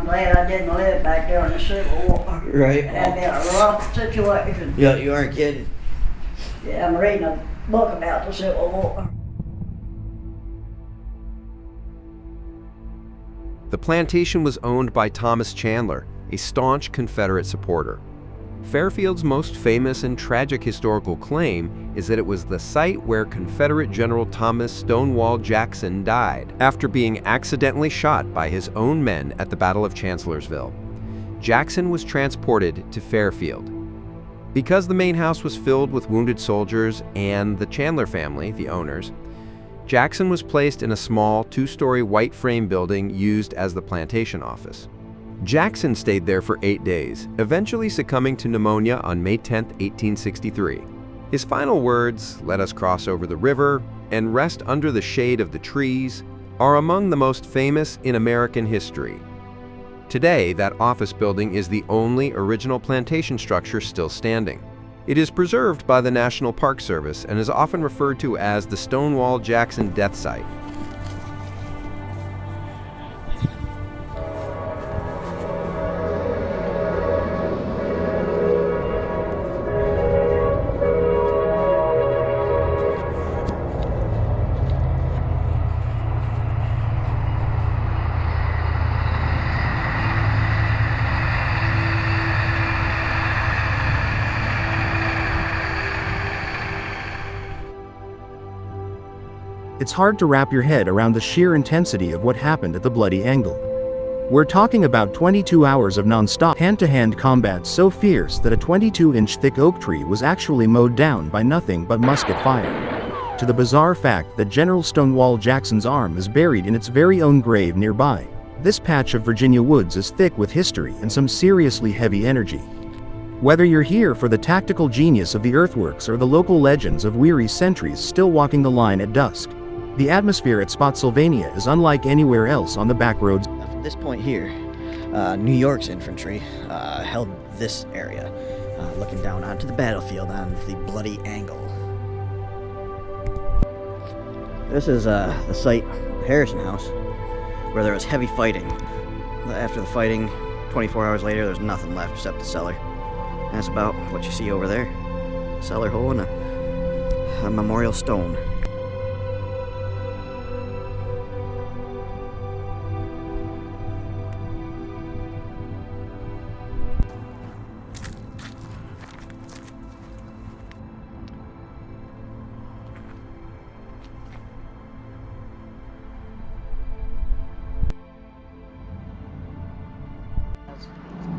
glad I didn't live back there in the Civil War. Right. It had been a rough situation. Yeah, you aren't kidding. Yeah, I'm reading a book about the Civil War. The plantation was owned by Thomas Chandler, a staunch Confederate supporter. Fairfield's most famous and tragic historical claim is that it was the site where Confederate General Thomas Stonewall Jackson died after being accidentally shot by his own men at the Battle of Chancellorsville. Jackson was transported to Fairfield. Because the main house was filled with wounded soldiers and the Chandler family, the owners, Jackson was placed in a small two-story white frame building used as the plantation office. Jackson stayed there for 8 days, eventually succumbing to pneumonia on May 10, 1863. His final words, "Let us cross over the river and rest under the shade of the trees," are among the most famous in American history. Today, that office building is the only original plantation structure still standing. It is preserved by the National Park Service and is often referred to as the Stonewall Jackson Death Site. It's hard to wrap your head around the sheer intensity of what happened at the Bloody Angle. We're talking about 22 hours of non-stop hand-to-hand combat so fierce that a 22-inch thick oak tree was actually mowed down by nothing but musket fire. To the bizarre fact that General Stonewall Jackson's arm is buried in its very own grave nearby. This patch of Virginia woods is thick with history and some seriously heavy energy. Whether you're here for the tactical genius of the earthworks or the local legends of weary sentries still walking the line at dusk, the atmosphere at Spotsylvania is unlike anywhere else on the back roads. From this point here, New York's infantry held this area, looking down onto the battlefield on the Bloody Angle. This is the site, Harrison House, where there was heavy fighting. After the fighting, 24 hours later, there's nothing left except the cellar. And that's about what you see over there. Cellar hole and a memorial stone.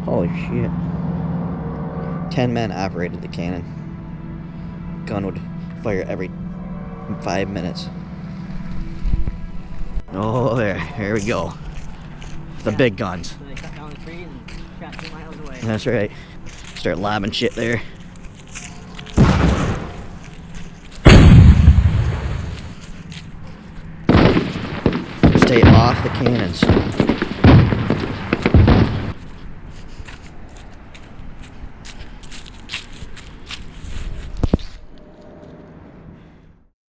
Holy shit. 10 men operated the cannon. Gun would fire every 5 minutes. Oh, there we go. The big guns. They cut down the tree and shot 2 miles away. That's right. Start lobbing shit there. Stay off the cannons.